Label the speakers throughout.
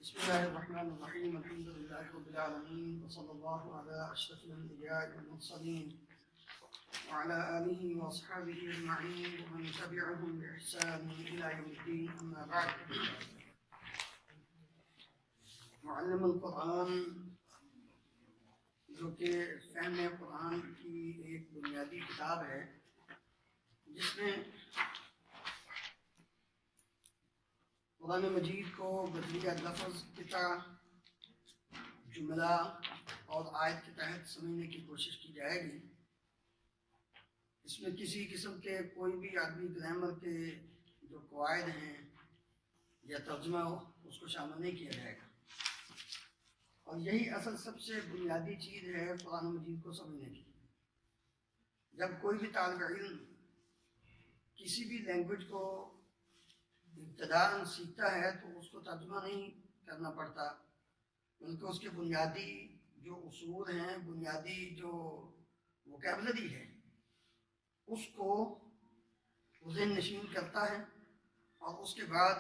Speaker 1: بسم الله الرحمن الرحيم. الحمد لله رب العالمين، وصلى الله على أشرف الأنبياء والمرسلين وعلى آله وأصحابه أجمعين ومن تبعهم بإحسان إلى يوم الدين. أما بعد، معلم القرآن جو کہ فہم قرآن کی ایک بنیادی کتاب ہے، جس میں قرآن مجید کو بدلیہ لفظ قطع، جملہ اور آیت کے تحت سمجھنے کی کوشش کی جائے گی۔ اس میں کسی قسم کے کوئی بھی عربی گرامر کے جو قواعد ہیں یا ترجمہ ہو اس کو شامل نہیں کیا جائے گا، اور یہی اصل سب سے بنیادی چیز ہے قرآن مجید کو سمجھنے کی۔ جب کوئی بھی طالب علم کسی بھی لینگویج کو ابتداءً سیکھتا ہے تو اس کو ترجمہ نہیں کرنا پڑتا، بلکہ اس کے بنیادی جو اصول ہیں، بنیادی جو ووکیبلری ہے، اس کو ذہن نشین کرتا ہے، اور اس کے بعد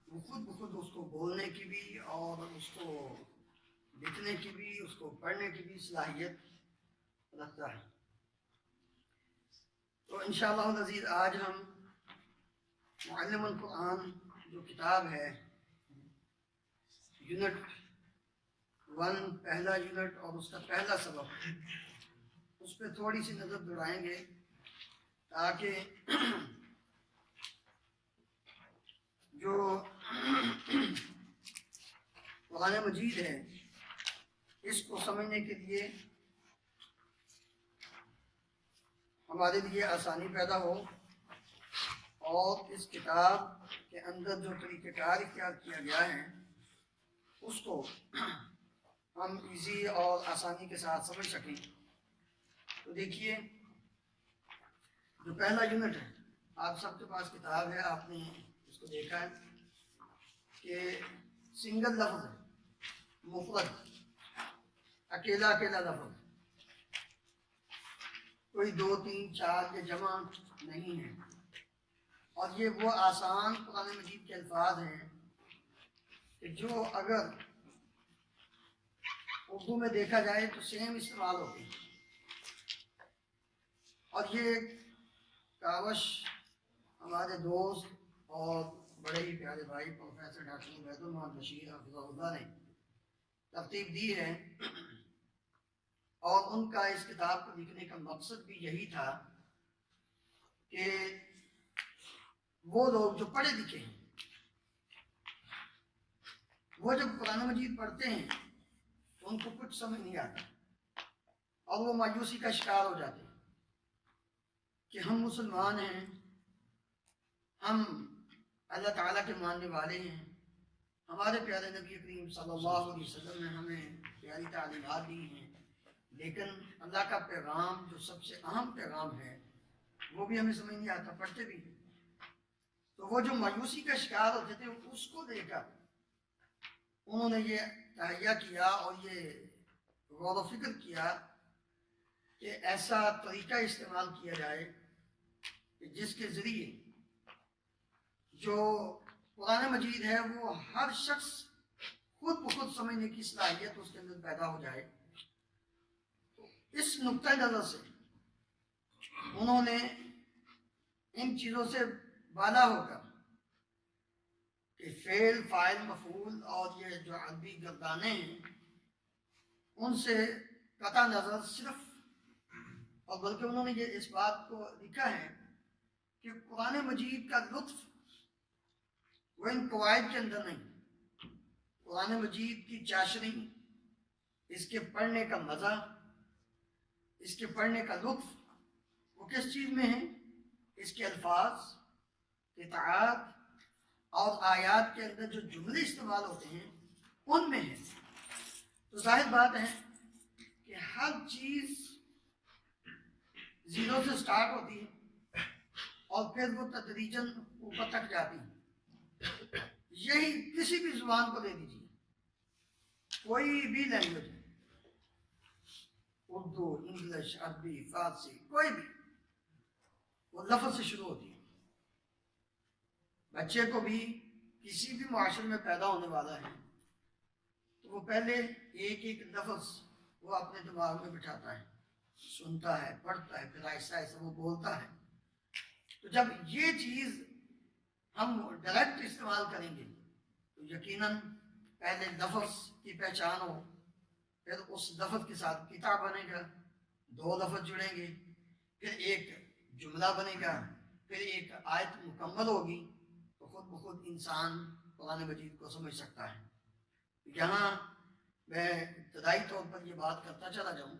Speaker 1: وہ خود بخود اس کو بولنے کی بھی اور اس کو لکھنے کی بھی، اس کو پڑھنے کی بھی صلاحیت رکھتا ہے۔ تو انشاءاللہ العزیز آج ہم معلم القرآن جو کتاب ہے، یونٹ 1 پہلا یونٹ اور اس کا پہلا سبق، اس پہ تھوڑی سی نظر دوڑائیں گے تاکہ جو قرآن مجید ہے اس کو سمجھنے کے لیے ہمارے لیے آسانی پیدا ہو، اور اس کتاب کے اندر جو طریقہ کار اختیار کیا گیا ہے اس کو ہم ایزی اور آسانی کے ساتھ سمجھ سکیں۔ تو دیکھیے، جو پہلا یونٹ ہے، آپ سب کے پاس کتاب ہے، آپ نے اس کو دیکھا ہے کہ سنگل لفظ ہے، مفرد، اکیلا اکیلا لفظ، کوئی 2 3 4 کے جمع نہیں ہے، اور یہ وہ آسان قرآن مجید کے الفاظ ہیں کہ جو اگر اردو میں دیکھا جائے تو سیم استعمال ہوتے ہیں۔ اور یہ کاوش ہمارے دوست اور بڑے ہی پیارے بھائی پروفیسر ڈاکٹر عبید المحمد بشیر حفظہ اللہ نے ترتیب دی ہے، اور ان کا اس کتاب کو لکھنے کا مقصد بھی یہی تھا کہ وہ لوگ جو پڑھے لکھے ہیں، وہ جب قرآن مجید پڑھتے ہیں تو ان کو کچھ سمجھ نہیں آتا، اور وہ مایوسی کا شکار ہو جاتے ہیں کہ ہم مسلمان ہیں، ہم اللہ تعالیٰ کے ماننے والے ہیں، ہمارے پیارے نبی کریم صلی اللہ علیہ وسلم نے ہمیں پیاری تعلیمات دی ہیں، لیکن اللہ کا پیغام جو سب سے اہم پیغام ہے وہ بھی ہمیں سمجھ نہیں آتا، پڑھتے بھی ہیں۔ تو وہ جو مایوسی کا شکار ہوتے تھے، اس کو دیکھ کر انہوں نے یہ تہیہ کیا اور یہ غور و فکر کیا کہ ایسا طریقہ استعمال کیا جائے کہ جس کے ذریعے جو قرآن مجید ہے وہ ہر شخص خود بخود سمجھنے کی صلاحیت اس کے اندر پیدا ہو جائے۔ اس نقطۂ نظر سے انہوں نے ان چیزوں سے بالا ہو کر کہ فعل، فاعل، مفعول اور یہ جو عربی گردانے ہیں ان سے قطع نظر صرف، اور بلکہ انہوں نے یہ اس بات کو لکھا ہے کہ قرآن مجید کا لطف وہ ان قواعد کے اندر نہیں، قرآن مجید کی چاشنی، اس کے پڑھنے کا مزہ، اس کے پڑھنے کا لطف وہ کس چیز میں ہے؟ اس کے الفاظ، قطعات اور آیات کے اندر جو جملے استعمال ہوتے ہیں ان میں ہے۔ تو ظاہر بات ہے کہ ہر چیز زیرو سے سٹارٹ ہوتی ہے اور پھر وہ تدریجاً اوپر تک جاتی ہے۔ یہی کسی بھی زبان کو لے لیجیے، کوئی بھی لینگویج، اردو، انگلش، عربی، فارسی، کوئی بھی، وہ لفظ سے شروع ہوتی ہے۔ بچے کو بھی کسی بھی معاشرے میں پیدا ہونے والا ہے تو وہ پہلے ایک ایک لفظ وہ اپنے دماغ میں بٹھاتا ہے، سنتا ہے، پڑھتا ہے، پھر آہستہ آہستہ وہ بولتا ہے. تو جب یہ چیز ہم ڈائریکٹ استعمال کریں گے تو یقیناً پہلے لفظ کی پہچان ہو، پھر اس لفظ کے ساتھ کتاب بنے گا، دو لفظ جڑیں گے، پھر ایک جملہ بنے گا، پھر ایک آیت مکمل ہوگی، تو خود بخود انسان قرآن مجید کو سمجھ سکتا ہے. یہاں میں ابتدائی طور پر یہ بات کرتا چلا جاؤں،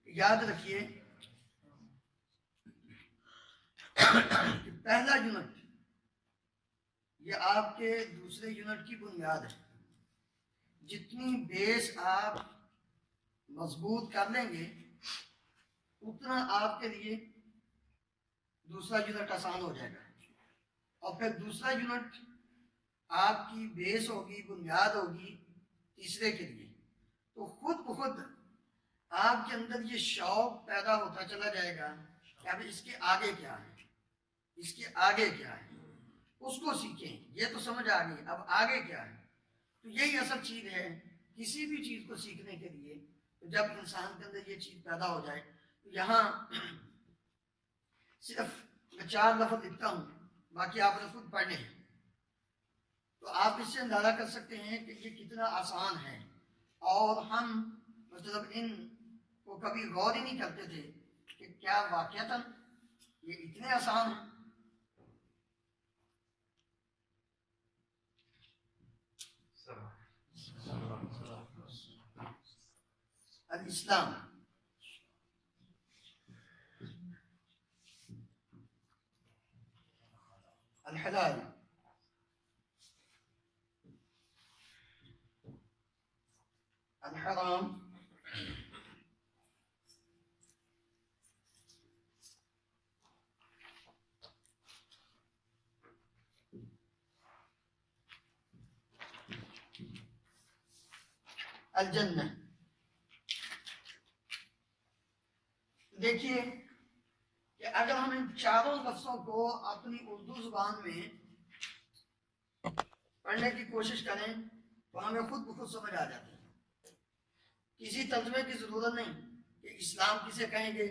Speaker 1: یاد رکھیے کہ پہلا یونٹ یہ آپ کے دوسرے یونٹ کی بنیاد ہے. جتنی بیس آپ مضبوط کر لیں گے اتنا آپ کے لیے دوسرا یونٹ آسان ہو جائے گا. اور پھر دوسرا یونٹ آپ کی بیس ہوگی، بنیاد ہوگی تیسرے کے لیے. تو خود بخود آپ کے اندر یہ شوق پیدا ہوتا چلا جائے گا کہ اب اس کے آگے کیا ہے، اس کے آگے کیا ہے، اس کو سیکھیں. یہ تو سمجھ آ گئی، اب آگے کیا ہے. تو یہی اصل چیز ہے کسی بھی چیز کو سیکھنے کے لیے. جب انسان کے اندر یہ چیز پیدا ہو جائے تو یہاں صرف میں 4 لفظ لکھتا ہوں، باقی آپ نے خود پڑھنے ہیں. تو آپ اس سے اندازہ کر سکتے ہیں کہ یہ کتنا آسان ہے. اور ہم مطلب ان کو کبھی غور ہی نہیں کرتے تھے کہ کیا واقعتاً یہ اتنے آسان ہیں. الاسلام، الحلال، الحرام، الجنہ. دیکھیے کہ اگر ہم ان چاروں لفظوں کو اپنی اردو زبان میں پڑھنے کی کوشش کریں تو ہمیں خود بخود سمجھ آ جاتی ہے. کسی ترجمے کی ضرورت نہیں کہ اسلام کسے کہیں گے،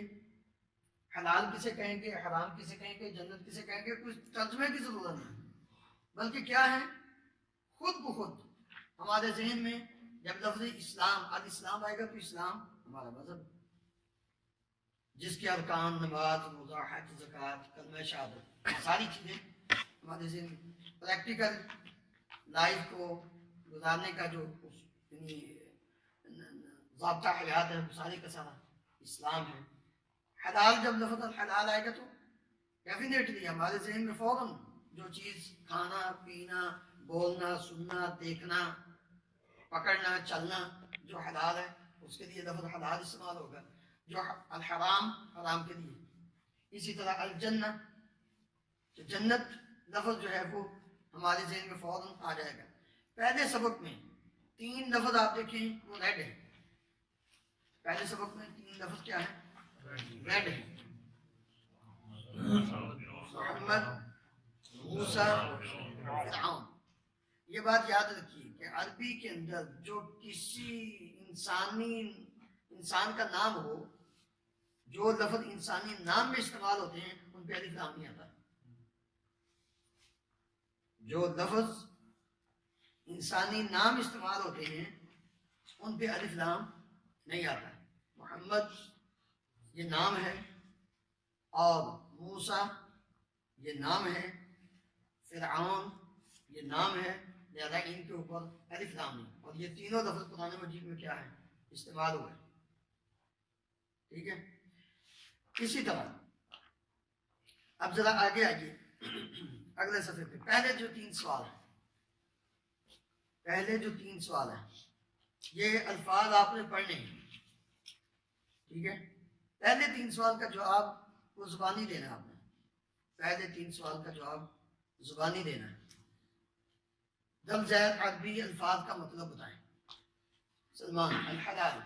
Speaker 1: حلال کسے کہیں گے، حرام کسے کہیں گے، جنت کسے کہیں گے، کچھ ترجمے کی ضرورت نہیں. بلکہ کیا ہے، خود بخود ہمارے ذہن میں جب لفظ اسلام، الاسلام آئے گا تو اسلام ہمارا مذہب جس کے ارکان، نماز، روزہ، حج، زکوٰۃ، کلمہ شہادت، ساری چیزیں ہمارے ذہن میں پریکٹیکل لائف کو گزارنے کا جو یعنی ضابطہ حیات ہے وہ سارے کا سارا اسلام ہے. حلال، جب لفظ الحلال آئے گا تو ڈیفینیٹلی ہمارے ذہن میں فوراً جو چیز کھانا، پینا، بولنا، سننا، دیکھنا، پکڑنا، چلنا جو حلال ہے اس کے لیے لفظ حلال استعمال ہوگا. جو الحرام، حرام کے لیے. اسی طرح الجنہ، جنت لفظ جو ہے وہ ہمارے ذہن میں فوراً آ جائے گا. پہلے سبق میں 3 لفظ آپ دیکھیں وہ ریڈ ہے. پہلے سبق میں 3 لفظ کیا ہے؟ ریڈ ہے. محمد، موسیٰ، فرعون. یہ بات یاد رکھیے کہ عربی کے اندر جو کسی انسان کا نام ہو، جو لفظ انسانی نام میں استعمال ہوتے ہیں ان پہ الف لام نہیں آتا. جو لفظ انسانی نام استعمال ہوتے ہیں ان پہ الف لام نہیں آتا. محمد یہ نام ہے، اور موسیٰ یہ نام ہے، فرعون یہ نام ہے، لہذا ان کے اوپر الف لام نہیں. اور یہ تینوں لفظ قرآن مجید میں کیا ہے؟ استعمال ہوئے. ٹھیک ہے. اسی طرح اب ذرا آگے آئیے اگلے صفحے پہ. پہلے جو 3 سوال ہیں یہ الفاظ آپ نے پڑھنے ہیں. ٹھیک ہے. پہلے 3 سوال کا جواب وہ زبانی دینا ہے. آپ نے پہلے 3 سوال کا جواب زبانی دینا ہے. دم زید عربی الفاظ کا مطلب بتائیں. سلمان، الحلال،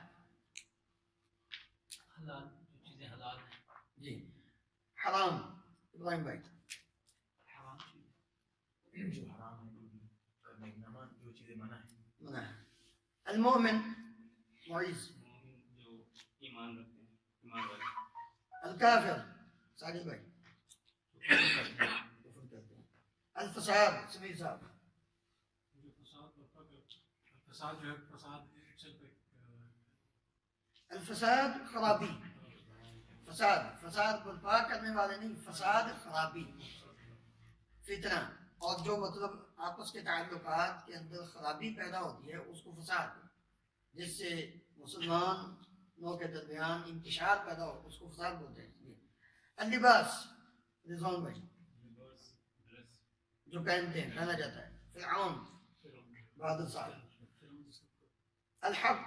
Speaker 2: حلال جو چیزیں حلال ہیں.
Speaker 1: جی. حرام، ابراہیم بھائی.
Speaker 2: حرام جو حرام ہے، کرنے کی جو چیزیں منع ہیں.
Speaker 1: منع ہے. المؤمن معیز.
Speaker 3: جو ایمان رکھتے ہیں ایمان والے.
Speaker 1: الکافر ساجد بھائی کفر کرتے ہیں. الفساد سمیر صاحب.
Speaker 4: فساد جو ہے فساد صرف
Speaker 1: الفساد خرابی. فساد برپا کرنے والے نہیں، فساد خرابی فتنہ. اور جو مطلب آپس کے تعلقات کے اندر خرابی پیدا ہوتی ہے اس کو فساد، جس سے مسلمانوں کے درمیان انتشار پیدا ہو اس کو فساد بولتے ہیں. اللباس رضوان بھائی جو پہنتے ہیں پہنا جاتا ہے. فرعون بہادر صاحب. الحق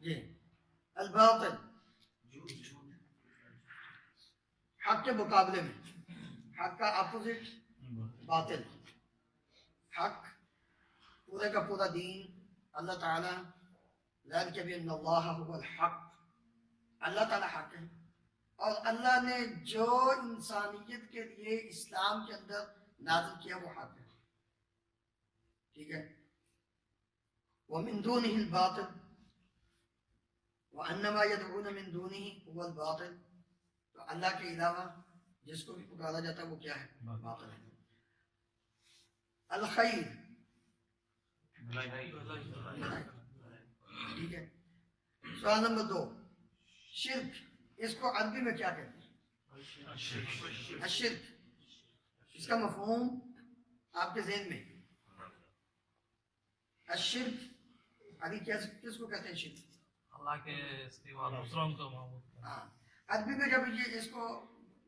Speaker 1: جی. الباطل حق کے مقابلے میں، حق کا اپوزٹ باطل. حق پورے کا پورا دین اللہ تعالیٰ ذالک بأن اللہ هو الحق، اللہ تعالیٰ حق ہے. اور اللہ نے جو انسانیت کے لیے اسلام کے اندر نازل کیا وہ حق ہے. ٹھیک ہے. ومن دونه الباطل وأن ما يدعون من دونه هو الباطل. تو اللہ کے علاوہ جس کو بھی پکارا جاتا ہے وہ کیا ہے؟ باطل ہے. الخیر ٹھیک ہے. سوال نمبر 2 شرک، اس کو عربی میں کیا کہتے ہیں؟ الشرک. اس کا مفہوم آپ کے ذہن میں الشرک علی کس کو کہتے ہیں؟ شرک
Speaker 4: اللہ کے سوا دوسروں کو معبود کرنا.
Speaker 1: ہاں. عربی میں جب یہ اس کو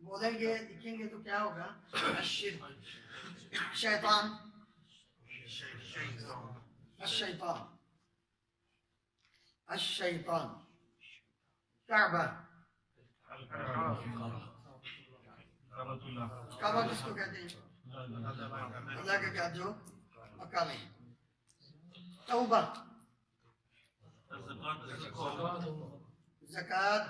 Speaker 1: بولیں گے لکھیں گے تو کیا ہوگا؟ الشرک. شیطان، الشیطان، الشیطان. کعبہ، کعبہ کس کو کہتے ہیں؟ اللہ کے کیا جو مکہ میں. توبہ، زکوٰۃ.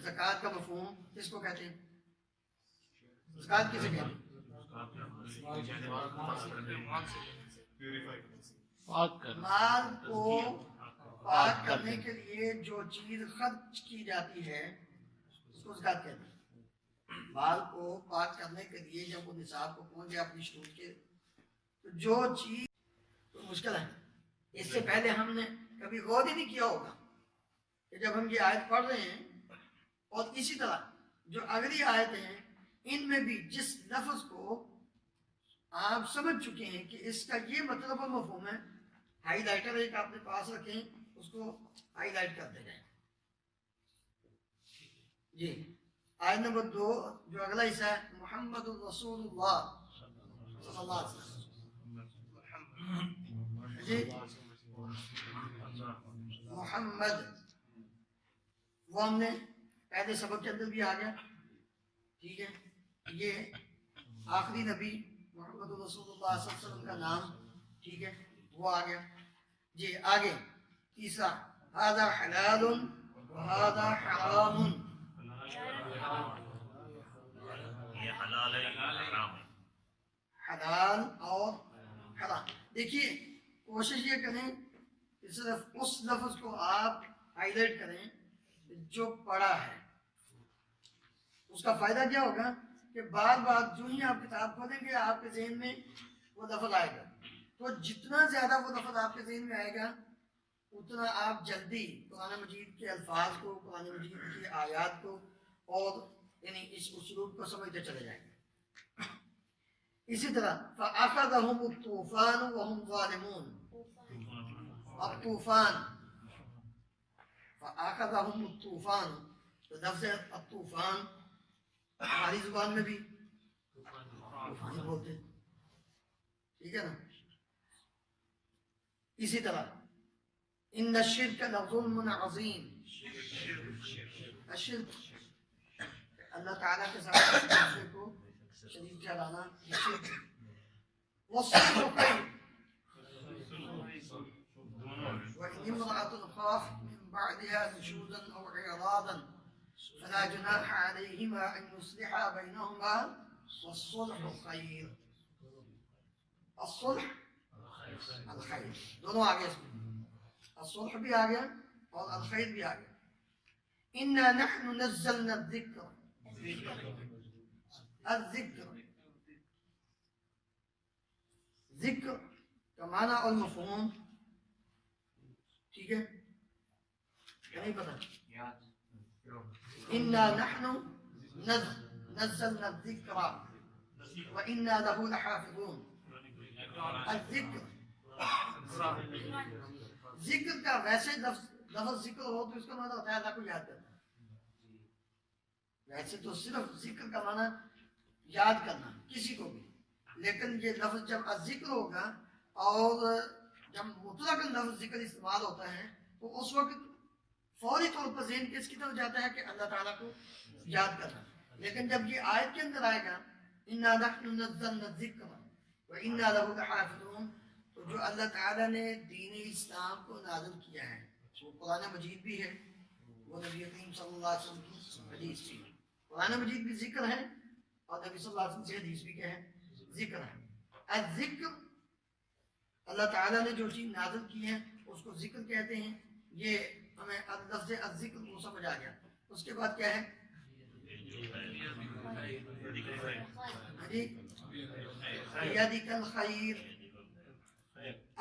Speaker 1: زکوٰۃ کا مفہوم کس کو کہتے ہیں؟ زکوٰۃ کسے کہتے ہیں؟ مال کو پاک کرنے کے لیے جو چیز خرچ کی جاتی ہے اس کو زکوٰۃ کہتے ہیں. مال کو پاک کرنے کے لیے جب وہ نصاب کو پہنچ جائے اپنی شروط کے، تو جو چیز تو مشکل ہے. اس سے پہلے ہم نے کبھی غور ہی نہیں کیا ہوگا کہ جب ہم یہ آیت پڑھ رہے ہیں اور اسی طرح جو اگلی آیتیں ہیں ان میں بھی جس لفظ کو آپ سمجھ چکے ہیں کہ اس کا یہ مطلب و مفہوم ہے، ہائی لائٹر ایک آپ نے پاس رکھیں اس کو ہائی لائٹ کرتے جائیں. جی. آیت نمبر 2 جو اگلا حصہ ہے محمد الرسول اللہ صلی اللہ علیہ وسلم. جی محمد وہ ہم نے پہلے سبق کے اندر بھی آ گیا. ٹھیک ہے. یہ آخری نبی محمد رسول اللہ صلی اللہ علیہ وسلم کا نام، ٹھیک ہے، وہ آ گیا. جی آگے تیسرا ھذا حلال وھذا حرام. حلال اور حرام. دیکھیے کوشش یہ کریں کہ صرف اس لفظ کو آپ ہائی لائٹ کریں جو پڑھا ہے. اس کا فائدہ کیا ہوگا کہ بار بار جو ہی آپ کتاب کھولیں گے آپ کے ذہن میں وہ لفظ آئے گا. تو جتنا زیادہ وہ لفظ آپ کے ذہن میں آئے گا اتنا آپ جلدی قرآن مجید کے الفاظ کو، قرآن مجید کی آیات کو اور یعنی اس اسلوب کو سمجھتے چلے جائیں گے. اسی طرح فَأَخَذَهُمُ الطُّوفَانُ وَهُمْ ظَالِمُونَ. اب طوفان، فَأَخَذَهُمُ الطُّوفَانُ، تو لفظ الطوفان ہماری زبان میں بھی طوفان ہی بولتے ہیں. ٹھیک ہے نا. اسی طرح ان الشرک لظلم عظیم. الشرک اللہ تعالیٰ کے ساتھ دوسرے کو شریک ٹھہرانا یہ شرک ہے. والصدق خیر. وإن امرأة خافت من بعدها نشوزا أو إعراضا فلا جناح عليهما أن يصلحا بينهما والصلح خیر. الصلح الخیر دونوں آگے اس میں الصلح بھی آ گیا اور الخیر بھی آ گیا. انا نحن نزلنا الذکر. الذکر ذکر کا معنی اور مفہوم ٹھیک ہے کیا نہیں پتا. انا نحن نزلنا الذکر وانا له لحافظون. الذکر ذکر کا ویسے لفظ ذکر ہو تو اس کا معنی ہوتا ہے اللہ کو یاد کرنا. ویسے تو صرف ذکر کا معنی یاد کرنا کسی کو بھی, لیکن یہ لفظ جب ذکر ہوگا اور جب مطلق لفظ ذکر استعمال ہوتا ہے تو اس وقت فوری طور پر ذہن کس کی طرف جاتا ہے کہ اللہ تعالیٰ کو یاد کرنا. لیکن جب یہ آیت کے اندر آئے گا انا نحن نزلنا الذکر وانا له لحافظون, تو جو اللہ تعالیٰ نے دین اسلام کو نازل کیا ہے وہ قرآن مجید بھی ہے, وہ نبی کریم صلی اللہ علیہ وسلم کی حدیث بھی. قرآن مجید بھی ذکر ہے اور نبی صلی اللہ علیہ وسلم سے حدیث بھی کیا ہے ذکر ہے. الذکر اللہ تعالیٰ نے جو چیز نازل کی ہے اس کو ذکر کہتے ہیں. یہ ہمیں لفظ الذکر کو سمجھ آ گیا. اس کے بعد کیا ہے بیدک الخیر.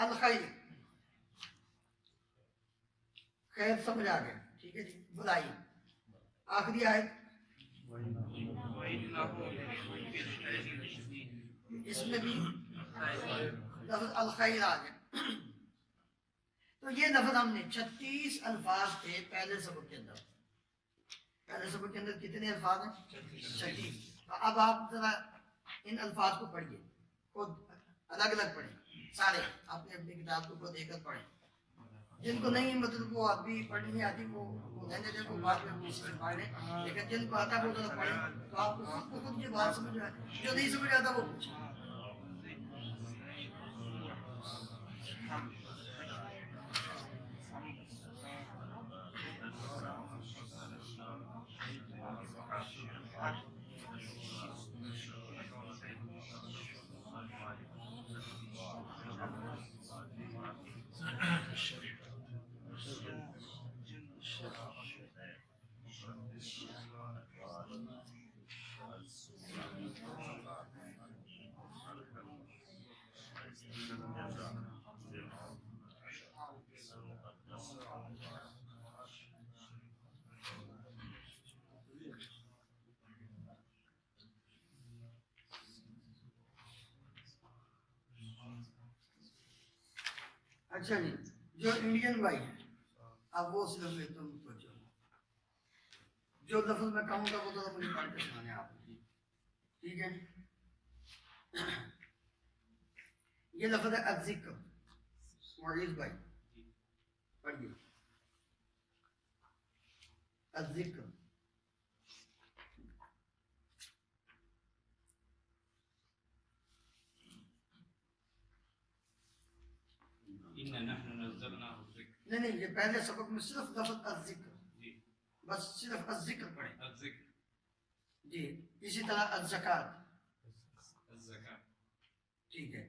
Speaker 1: الخیر خیر سمجھ آ گیا ٹھیک ہے جی. بلائی آخری آیت اس میں بھی لفظ الخیر آ گیا. تو یہ لفظ ہم نے 36 الفاظ تھے پہلے سبق کے اندر. پہلے سبق کے اندر کتنے الفاظ ہیں 36. اب آپ ذرا ان الفاظ کو پڑھیے خود الگ الگ پڑھیں سارے اپنے اپنی کتاب کو خود دیکھ کر پڑھیں. جن کو نہیں مطلب وہ ابھی پڑھنی نہیں آتی وہ رہنے دیں, وہ بعد میں کسی سے پڑھ لیں. لیکن جن کو آتا ہے وہ ذرا پڑھیں تو آپ کو خود یہ بات سمجھ آئے. جو نہیں سمجھ آتا وہ پوچھیں. اچھا جی, جو انڈین بھائی ہیں اب وہ صرف میں تم پوچھو, جو لفظ میں کہوں گا وہ ذرا مجھے پڑھ کے سنانے آپ ٹھیک ہے. یہ لفظ ہے الذکر. معیز بھائی پڑھیے الذکر. نہیں نہیں, یہ پہلے سبق میں صرف لفظ الذکر بس صرف الذکر پڑھیں جی. اسی طرح الزکات ٹھیک ہے.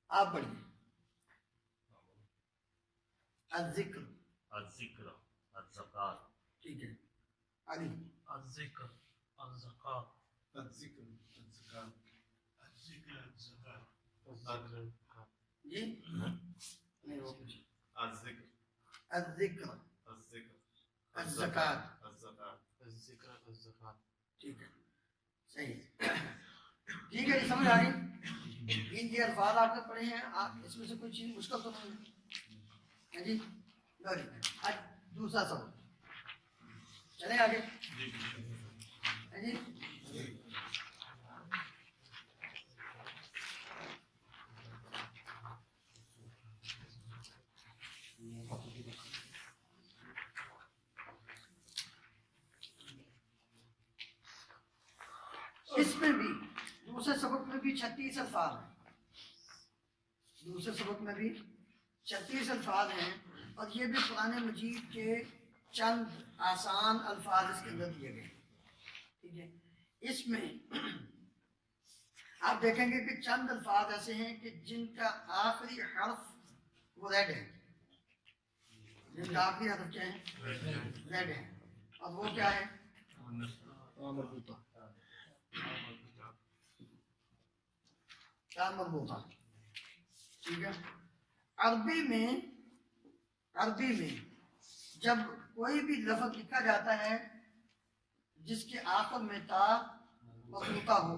Speaker 1: آپ پڑھیے الذکر.
Speaker 5: الذکر الزکات
Speaker 1: ٹھیک ہے. علی
Speaker 4: الذکر الزکات.
Speaker 6: الذکر الزکات. الذکر الزکات.
Speaker 1: جی نہیں وہ کچھ
Speaker 6: الذکر
Speaker 1: الذکر
Speaker 6: الذکر
Speaker 1: الزکات.
Speaker 6: الزکات.
Speaker 4: الذکر الزکات.
Speaker 1: ٹھیک ہے صحیح ٹھیک ہے جی. سمجھ آ گئی. ان کے الفاظ آپ نے پڑھے ہیں. آپ اس میں سے کوئی چیز مشکل تو نہیں ہے جی. لو جی آج دوسرا سبق چلیں آگے جی. اس میں بھی دوسرے سبق میں بھی 36 الفاظ ہیں. دوسرے سبق میں بھی 36 الفاظ ہیں اور یہ بھی قرآن مجید کے چند آسان الفاظ اس کے اندر دیے گئے. ٹھیک ہے, اس میں آپ دیکھیں گے کہ چند الفاظ ایسے ہیں کہ جن کا آخری حرف وہ ریڈ ہے, جن کا آخری حرف کیا ہے, ریڈ ہے. اور وہ کیا ہے, کیا مربوطہ. ٹھیک ہے, عربی میں جب کوئی بھی لفظ لکھا جاتا ہے جس کے آخر میں تا مربوطہ ہو,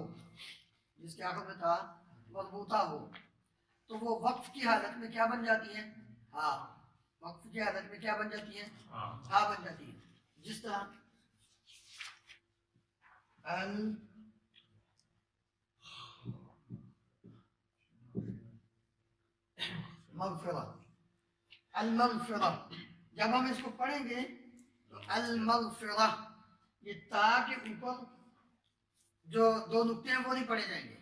Speaker 1: جس کے آخر میں تا مربوطہ ہو, تو وہ وقف کی حالت میں کیا بن جاتی ہے, ہاں. وقف کی حالت میں کیا بن جاتی ہے, ہاں بن جاتی ہے. جس طرح المغفرہ, المغفرہ. جب ہم اس کو پڑھیں گے تو المغفرہ, یہ تا کے اوپر جو دو نقطے ہیں وہ نہیں پڑھے جائیں گے,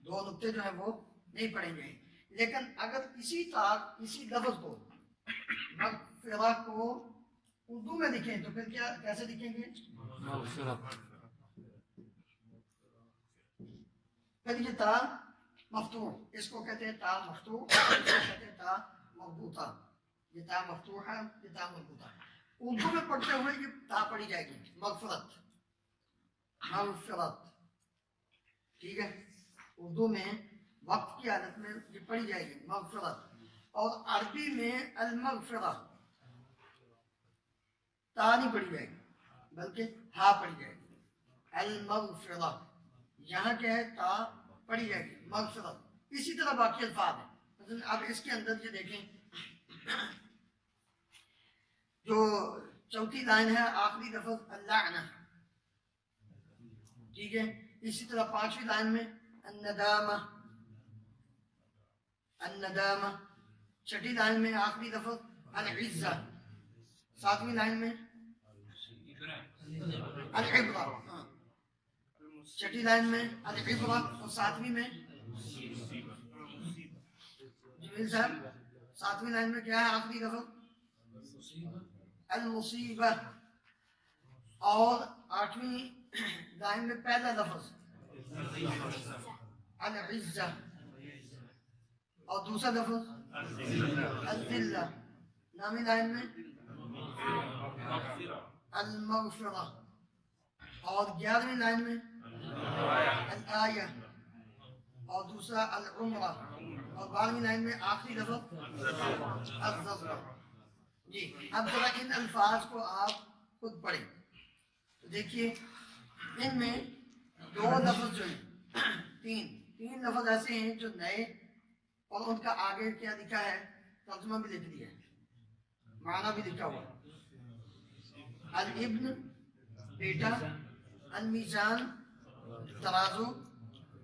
Speaker 1: دو نقطے جو ہیں وہ نہیں پڑھے جائیں گے. لیکن اگر اسی لفظ کو, مغفرہ کو اردو میں لکھیں تو پھر کیا, کیسے لکھیں گے, پھر یہ تا مفتوح, اس کو کہتے ہیں تا مفتوح, اس کو کہتے ہیں تا مربوطہ. یہ تا مفتوح ہے, یہ تا مربوطہ. اردو میں پڑھتے ہوئے یہ تا پڑھی جائے گی, مغفرت, مغفرت. ٹھیک ہے, اردو میں وقف کی حالت میں یہ پڑھی جائے گی مغفرت. اور عربی میں المغفرہ تا نہیں پڑھی جائے گی بلکہ ہا پڑھی جائے گی. المغفرہ, یہاں کیا ہے, تا پڑھی جائے گی, مغفرت. اسی طرح باقی الفاظ ہیں. اب اس کے اندر یہ دیکھیں, جو چوتھی لائن ہے آخری لفظ اللعنہ. ٹھیک ہے, اسی طرح پانچویں لائن میں الندامہ, الندامہ. چھٹی لائن میں آخری لفظ العزہ. ساتویں لائن میں العبرہ, چھٹی لائن میں العبرہ, اور ساتویں میں جمیل صاحب, ساتویں لائن میں کیا ہے آخری لفظ المصیبہ. اور آٹھویں لائن میں پہلا لفظ العزہ, اور دوسرا لفظ الذلہ. نامی لائن میں المغفرہ, اور 11ویں لائن میں الآیہ, اور دوسرا العمرہ, اور 12ویں لائن میں آخری لفظ الذرہ. جی, اب ذرا ان الفاظ کو آپ خود پڑھیں تو دیکھیے ان میں دو لفظ جو ہیں, تین لفظ ایسے ہیں جو نئے, اور ان کا آگے کیا لکھا ہے, ترجمہ بھی لکھ دیا ہے, معنی بھی لکھا ہوا. الابن بیٹا, المیزان ترازو,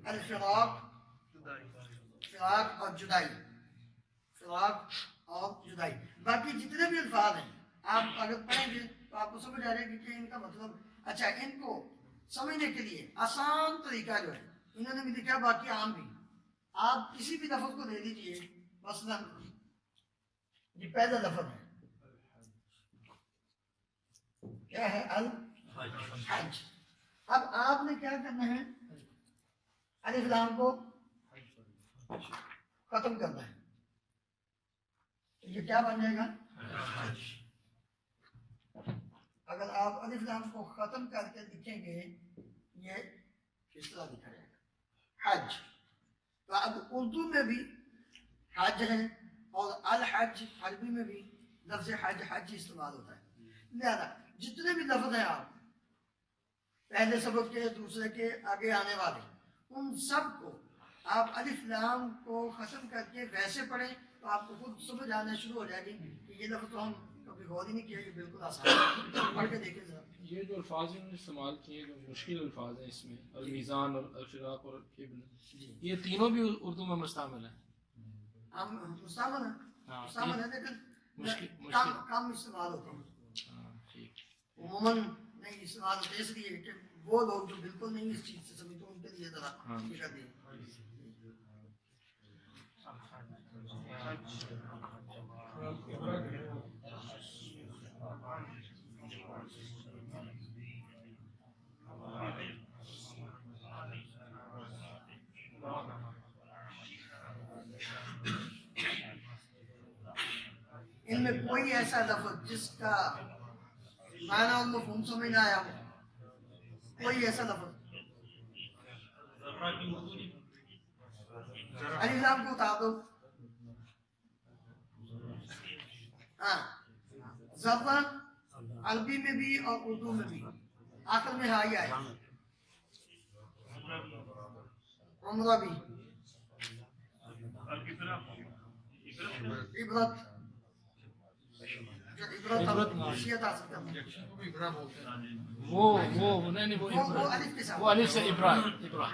Speaker 1: الفراق فراق اور جدائی, فراق اور جدائی. باقی جتنے بھی الفاظ ہیں آپ اگر پڑھیں گے تو آپ کو سمجھ آ جائے گی کہ ان کا مطلب. اچھا, ان کو سمجھنے کے لیے آسان طریقہ جو ہے انہوں نے بھی لکھا, باقی عام بھی. آپ کسی بھی لفظ کو لے لیجیے, مثلا یہ پہلا لفظ ہے, کیا ہے, الحج. اب آپ نے کیا کرنا ہے, الف لام کو ختم کرنا ہے, تو یہ کیا بن جائے گا, حج. اگر آپ الف لام کو ختم کر کے لکھیں گے, یہ اس طرح لکھا جائے گا, حج. تو اب اردو میں بھی حج ہے, اور الحج عربی میں بھی لفظ حج حج استعمال ہوتا ہے. لہذا جتنے بھی لفظ ہیں آپ پہلے سبق کے, دوسرے کے, آگے آنے والے, ان سب کو آپ الف لام کو ختم کر کے ویسے پڑھیں تو آپ کو خود سمجھ آنا شروع ہو جائے گی کہ یہ لفظ تو ہم کبھی غور ہی نہیں کیا, یہ بالکل آسان ہے. پڑھ کے دیکھیں ذرا.
Speaker 7: یہ جو الفاظ انہوں نے استعمال کیے جو مشکل الفاظ ہیں اس میں, المیزان اور الفراق اور ابن, یہ تینوں بھی اردو میں مستعمل ہیں.
Speaker 1: ہم مستعمل ہیں, مستعمل ہیں, لیکن کم استعمال ہوتے ہیں, عموماً نہیں استعمال ہوتے, اس لیے کہ وہ لوگ جو بالکل نہیں اس چیز سے سمجھتے ان کے لیے ذرا یہ کر دیں. ان میں کوئی ایسا لفظ جس کا معنی اور مفہوم سمجھ نہ آیا ہو؟ کوئی ایسا لفظ الف لام کو اٹھا دو. ہاں ذرہ عربی میں بھی اور اردو میں بھی آخر میں ہائی آئے. عمرہ بھی عبرت جو عبرت نصیحت حاصل کرنا
Speaker 7: وہ نہیں وہ
Speaker 1: وہ الف کے ساتھ.
Speaker 7: وہ الف سے ابرا ابرا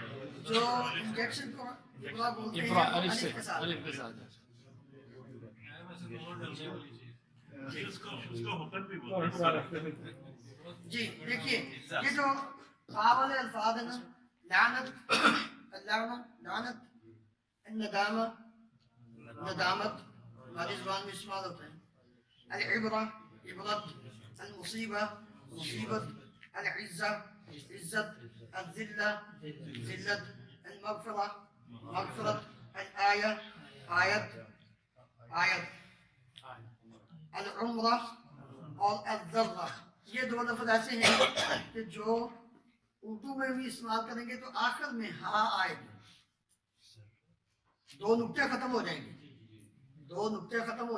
Speaker 1: جو انجیکشن کو ابرا بولتے ہیں
Speaker 7: ابرا
Speaker 1: وہ
Speaker 7: الف سے
Speaker 1: الف کے ساتھ.
Speaker 7: الف کے ساتھ.
Speaker 1: جی دیکھیے یہ جو قابل الفاظ ہیں نا لعنت لعنت الندامہ ندامت ہماری زبان میں استعمال ہوتا ہے. العبرہ عبرت المصیبہ مصیبت العزہ عزت الذلہ ذلت المغفرہ مغفرت الآیہ آیت آیت العمرہ اور الذرہ. یہ دو لفظ ایسے ہیں کہ جو اردو میں بھی استعمال کریں گے تو آخر میں ہاں آئے گی. دو نقطے ختم ہو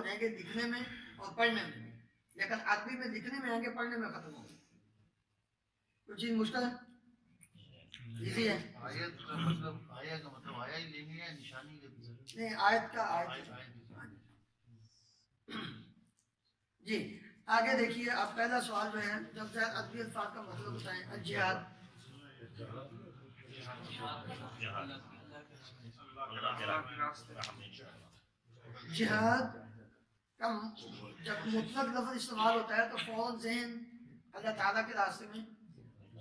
Speaker 1: جائیں گے لکھنے میں اور پڑھنے میں. لیکن عربی میں لکھنے میں آئیں گے پڑھنے میں ختم ہوں گے. کچھ چیز مشکل ہے ایزی ہے.
Speaker 6: آیت کا مطلب آیا کا مطلب آیا ہی لیں گے یا نشانی کا بھی؟
Speaker 1: نہیں آیت کا آیت. جی آگے دیکھیے اب پہلا سوال جو ہے جب زید عربی الفاظ کا مطلب بتائیں. الجہاد جہاد کا جب مطلق لفظ استعمال ہوتا ہے تو فوراً ذہن اللہ تعالیٰ کے راستے میں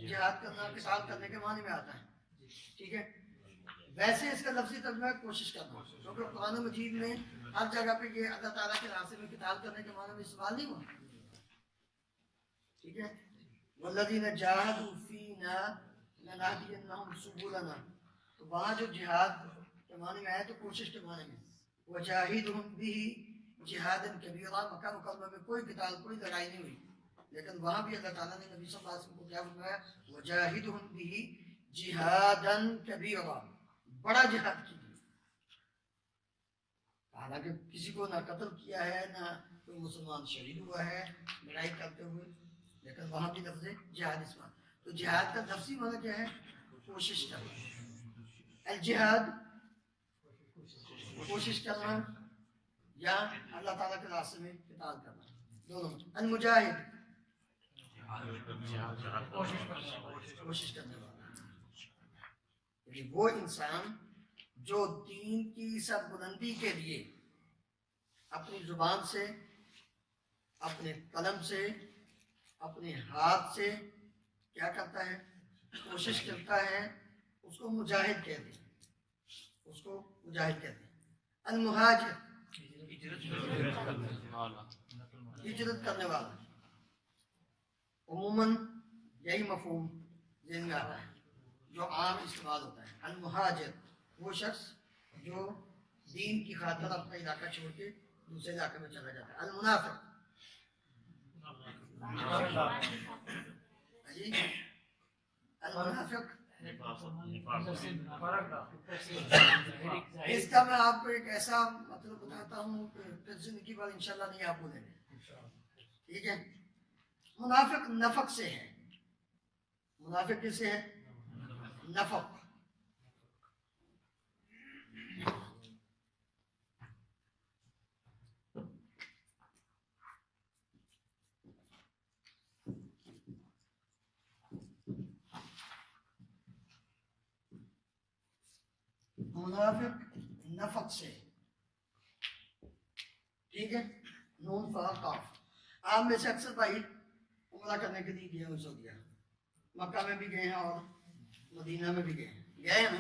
Speaker 1: جہاد کرنا قتال کرنے کے معنی میں آتا ہے. ٹھیک ہے. ویسے اس کا لفظی ترجمہ کوشش کرنا کیونکہ قرآن مجید میں ہر جگہ پہ یہ اللہ تعالیٰ کے راستے میں قتال کرنے کے معنی میں استعمال نہیں ہوا. ٹھیک ہے. والذین جاہدوا فینا لنہدینہم سبلنا. تو وہاں جو جہاد کے معنی میں ہے تو کوشش کے معنی میں وجاہدہم بہ جہادا کبیرا. مکہ مکرمہ میں کوئی قتال کوئی لڑائی نہیں ہوئی لیکن وہاں بھی اللہ تعالیٰ نے نبی صلی اللہ علیہ وسلم کو کیا فرمایا وجاہدہم بہ جہادا کبیرا. بڑا جہاد کیجیے. حالانکہ کسی کو نہ قتل کیا ہے نہ کوئی مسلمان شہید ہوا ہے لڑائی کرتے ہوئے لیکن وہاں بھی لفظ جہاد استعمال. تو جہاد کا لفظی معنی کیا ہے؟ کوشش کرنا. الجہاد کوشش کرنا یا اللہ تعالیٰ کے راستے میں قتال کرنا دونوں. المجاہد کوشش کرنے والا یعنی وہ انسان جو دین کی سربلندی کے لیے اپنی زبان سے اپنے قلم سے اپنے ہاتھ سے کیا کرتا ہے کوشش کرتا ہے اس کو مجاہد کہتے ہیں. اس کو مجاہد کہتے ہیں. المہاجر ہجرت کرنے والا. عموماً یہی مفہوم ذہن میں آتا ہے جو عام استعمال ہوتا ہے. المہاجر وہ شخص جو دین کی خاطر اپنا علاقہ چھوڑ کے دوسرے علاقے میں چلا جاتا ہے. المنافق جی المنافق اس کا میں آپ کو ایک ایسا مطلب بتاتا ہوں کہ پھر زندگی بھر انشاءاللہ نہیں آپ بولیں گے. ٹھیک ہے. منافق نفق سے ہے. منافق کس سے ہے؟ نفق. منافق نفق سے. ٹھیک ہے. نون فا قاف. آپ میں سے اکثر بھائی عمرہ کرنے کے لیے گئے ہو گیا. مکہ میں بھی گئے ہیں اور مدینہ میں بھی گئے ہیں نا.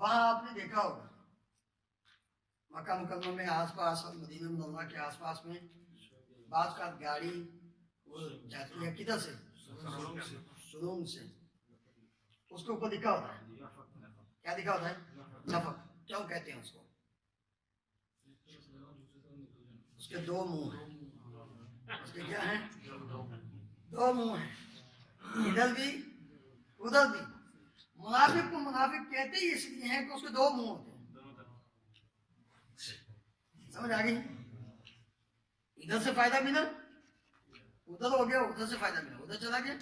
Speaker 1: وہاں آپ نے دیکھا ہوگا مکہ مکرمہ میں آس پاس اور مدینہ منورہ کے آس پاس میں بعض کا گاڑی وہ جاتی ہے کدھر سے؟ سرونگ سے. اس کے اوپر لکھا ہوتا ہے کیا لکھا ہوتا ہے؟ نفق. کیوں کہتے ہیں اس کو کے دو منہ ہیں. اس کے کیا ہیں؟ دو منہ ہیں, ادھر بھی ادھر بھی. منافق کو منافق کہتے ہی اس لیے ہیں کہ اس کے دو منہ ہوتے ہیں. سمجھ آ گئی؟ ادھر سے فائدہ ملا, ادھر ہو گیا, ادھر سے فائدہ ملا, ادھر چلا گیا.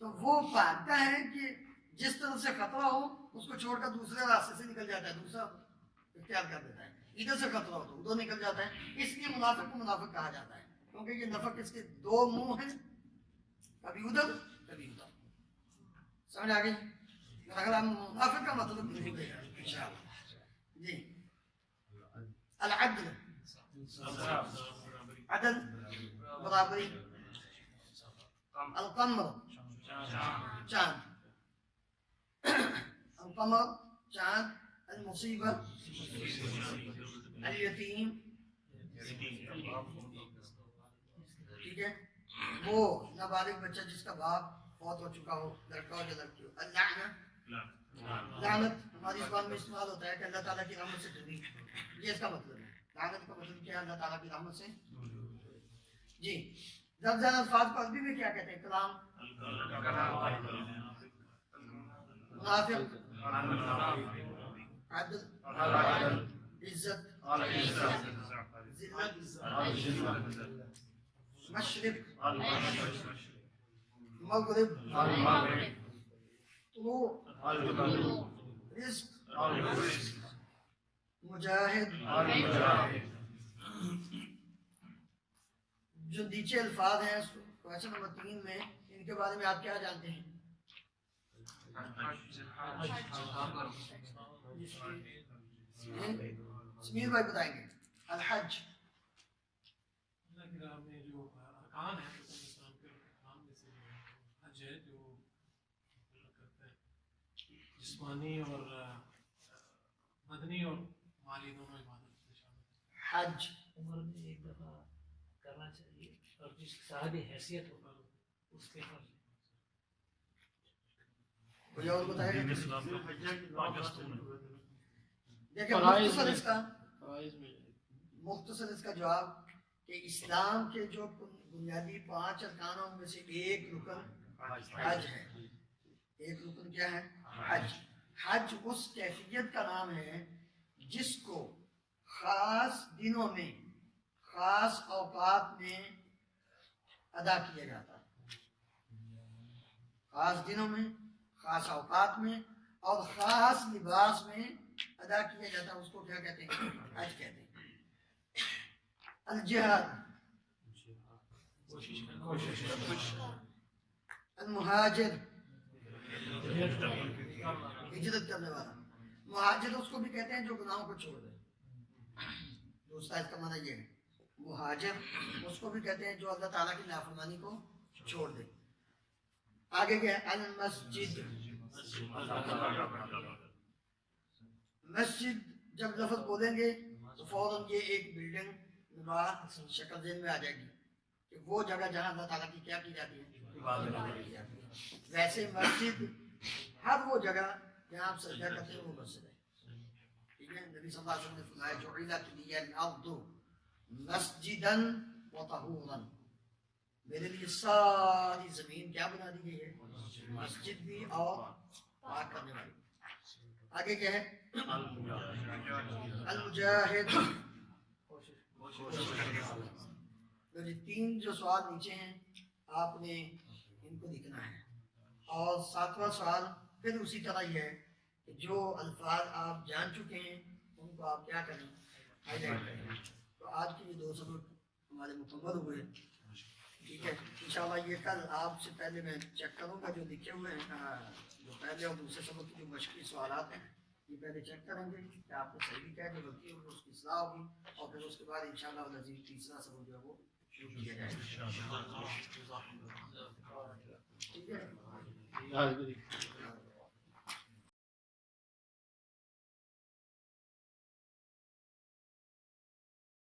Speaker 1: تو وہ پاتا ہے کہ جس طرح سے خطرہ ہو اس کو چھوڑ کر دوسرے راستے سے نکل جاتا ہے, دوسرا اختیار کر دیتا ہے. ادھر سے خطرہ ہو تو ادھر نکل جاتا ہے. اس لیے منافق کو منافق کہا جاتا ہے, کیونکہ یہ نفق اس کے دو منہ ہیں, کبھی ادھر کبھی ادھر. سمجھ آ گئی؟ اگر ہم منافق کا مطلب نہیں گئے انشاءاللہ. جی, العدل, عدل برابری, القمر چاند, القمر چاند, المصیبہ الیتیم, ٹھیک ہے, وہ نابالغ بچہ جس کا باپ فوت ہو چکا ہو, لڑکا ہو یا لڑکی ہو. اللعنہ, لعنت ہماری زبان میں استعمال ہوتا ہے کہ اللہ تعالیٰ کی رحمت سے دوری, یہ اس کا مطلب ہے. لعنت کا مطلب کیا ہے؟ اللہ تعالیٰ کی رحمت سے. جی, زبان الفاظ کو عربی میں کیا کہتے ہیں؟ کلام, منافق, عدل, عزت, ذلت, مشرق, مغرب, طلوع, رزق, مجاہد. جو نیچے الفاظ ہیں کوشچن نمبر 3 میں, ان کے بارے میں آپ کیا جانتے ہیں؟ سمیر بھائی بتائیں گے. الحج,
Speaker 4: میں جو ارکان ہے اسلام کے ارکان میں سے حج ہے جو کرتا ہے, جسمانی اور بدنی اور مالی دونوں عبادت میں شامل ہے.
Speaker 1: حج
Speaker 2: عمر میں ایک دفعہ کرنا چاہیے, اور جس صاحب حیثیت ہوگا اس کے فرض.
Speaker 1: کوئی اور بتائے گا؟
Speaker 5: دین اسلام کا 5 ستون ہے.
Speaker 1: دیکھیں مختصر اس کا جواب کہ اسلام کے جو بنیادی 5 ارکانوں میں سے ایک رکن حج ہے. ایک رکن کیا ہے؟ حج. حج اس کیفیت کا نام ہے جس کو خاص دنوں میں, خاص اوقات میں ادا کیا جاتا ہے. خاص دنوں میں, خاص اوقات میں اور خاص لباس میں ادا کیا جاتا ہے. اس کو کیا کہتے ہیں؟ حج کہتے ہیں. الجہاد, المہاجر, ہجرت کرنے والا. مہاجر اس کو بھی کہتے ہیں جو گناہوں کو چھوڑ دے. دوسرا اس کا معنی یہ ہے. مہاجر اس کو بھی کہتے ہیں جو اللہ تعالیٰ کی نافرمانی کو چھوڑ دے. آگے کیا ہے؟ المسجد. مسجد جب لفظ بولیں گے تو فوراً یہ ایک بلڈنگ شکل ذہن میں آ جائے گی کہ وہ جگہ جہاں اللہ تعالیٰ کی کیا کی جاتی ہے؟ عبادت کی جاتی ہے. ویسے مسجد ہر وہ جگہ جہاں آپ سجدہ کرتے ہیں وہ مسجد ہے. ٹھیک ہے, نبی صلی اللہ علیہ وسلم نے فرمایا جعلت لی الارض مسجدا وطہورا, میرے لیے ساری زمین کیا بنا دی گئی ہے؟ مسجد بھی اور پاک کرنے والی. آگے کیا ہے؟ المجاہد. تو یہ 3 جو سوال نیچے ہیں آپ نے ان کو لکھنا ہے. اور 7واں سوال پھر اسی طرح ہی ہے کہ جو الفاظ آپ جان چکے ہیں ان کو آپ کیا کریں؟ ہائی لائٹ کریں. تو آج کے یہ 2 سبق ہمارے مکمل ہوئے. ٹھیک ہے, انشاءاللہ یہ کل آپ سے پہلے میں چیک کروں گا جو لکھے ہوئے ہیں, جو پہلے اور دوسرے سبق کی جو مشقی سوالات ہیں یہ پہلے چیک کریں گے کہ آپ کو صحیح کیا ہے, جو غلطی ہوگی اس کی اصلاح ہوگی, اور پھر اس کے بعد انشاءاللہ العزیز تیسرا سبق جو ہے وہ شروع کیا جائے گا. ٹھیک ہے.